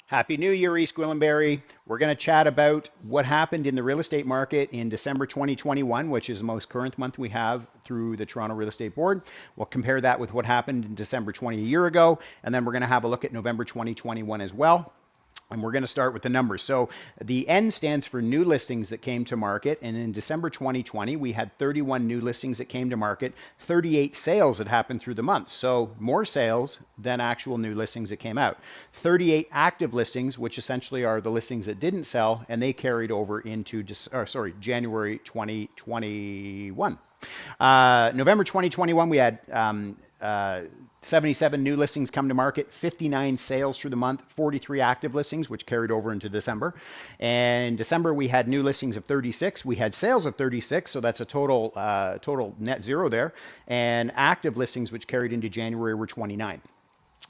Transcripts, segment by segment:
Happy New Year, East Gwillimbury. We're going to chat about what happened in the real estate market in December 2021, which is the most current month we have through the Toronto Real Estate Board. We'll compare that with what happened in December 20 a year ago, and then we're going to have a look at November 2021 as well. And we're going to start with the numbers. So the N stands for new listings that came to market. And in December 2020, we had 31 new listings that came to market, 38 sales that happened through the month. So more sales than actual new listings that came out. 38 active listings, which essentially are the listings that didn't sell, and they carried over into January 2021. November 2021, we had 77 new listings come to market, 59 sales through the month, 43 active listings, which carried over into December. And December, we had new listings of 36. We had sales of 36, so that's a total net zero there. And active listings, which carried into January, were 29.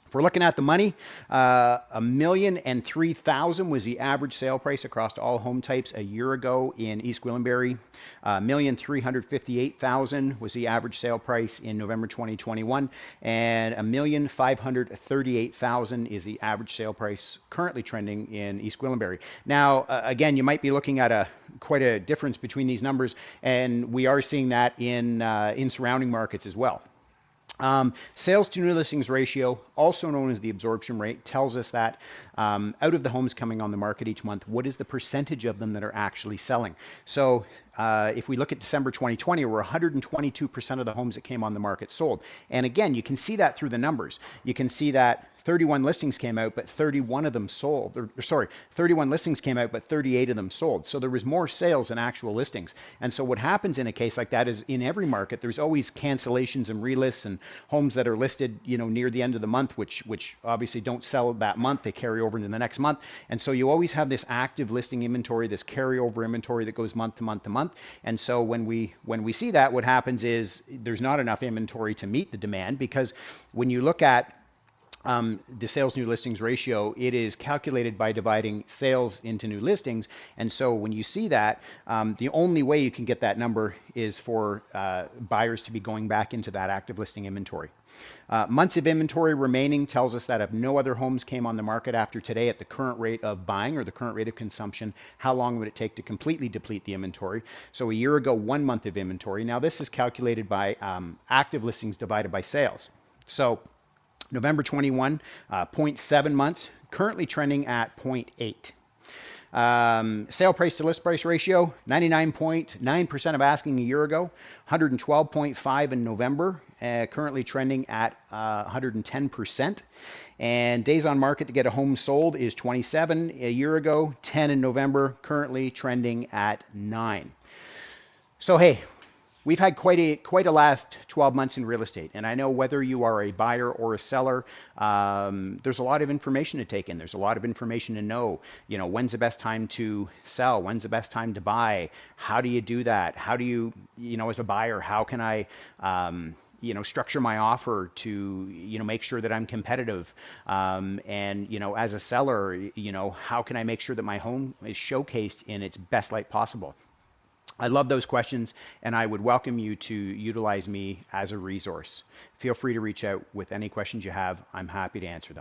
If we're looking at the money, $1,003,000 was the average sale price across all home types a year ago in East Gwillimbury. $1,358,000 was the average sale price in November 2021, and $1,538,000 is the average sale price currently trending in East Gwillimbury. Now, again, you might be looking at quite a difference between these numbers, and we are seeing that in surrounding markets as well. Sales to new listings ratio, also known as the absorption rate, tells us that out of the homes coming on the market each month, what is the percentage of them that are actually selling? So if we look at December 2020, where 122% of the homes that came on the market sold. And again, you can see that through the numbers. You can see that 31 listings came out, but 31 of them sold. 31 listings came out, but 38 of them sold. So there was more sales than actual listings. And so what happens in a case like that is in every market, there's always cancellations and relists and homes that are listed, near the end of the month, which obviously don't sell that month. They carry over into the next month. And so you always have this active listing inventory, this carryover inventory that goes month to month to month. And so when we see that, what happens is there's not enough inventory to meet the demand, because when you look at the sales new listings ratio, it is calculated by dividing sales into new listings. And so when you see that, the only way you can get that number is for buyers to be going back into that active listing inventory. Months of inventory remaining tells us that if no other homes came on the market after today at the current rate of buying or the current rate of consumption, how long would it take to completely deplete the inventory? So a year ago, 1 month of inventory. Now this is calculated by active listings divided by sales. So November 21, 0.7 months, currently trending at 0.8. Sale price to list price ratio, 99.9% of asking a year ago, 112.5 in November, currently trending at 110%. And days on market to get a home sold is 27 a year ago, 10 in November, currently trending at 9. So hey, we've had quite a last 12 months in real estate, and I know whether you are a buyer or a seller, there's a lot of information to take in. There's a lot of information to know. When's the best time to sell? When's the best time to buy? How do you do that? How do you, as a buyer, how can I structure my offer to, make sure that I'm competitive? And, as a seller, how can I make sure that my home is showcased in its best light possible? I love those questions, and I would welcome you to utilize me as a resource. Feel free to reach out with any questions you have. I'm happy to answer them.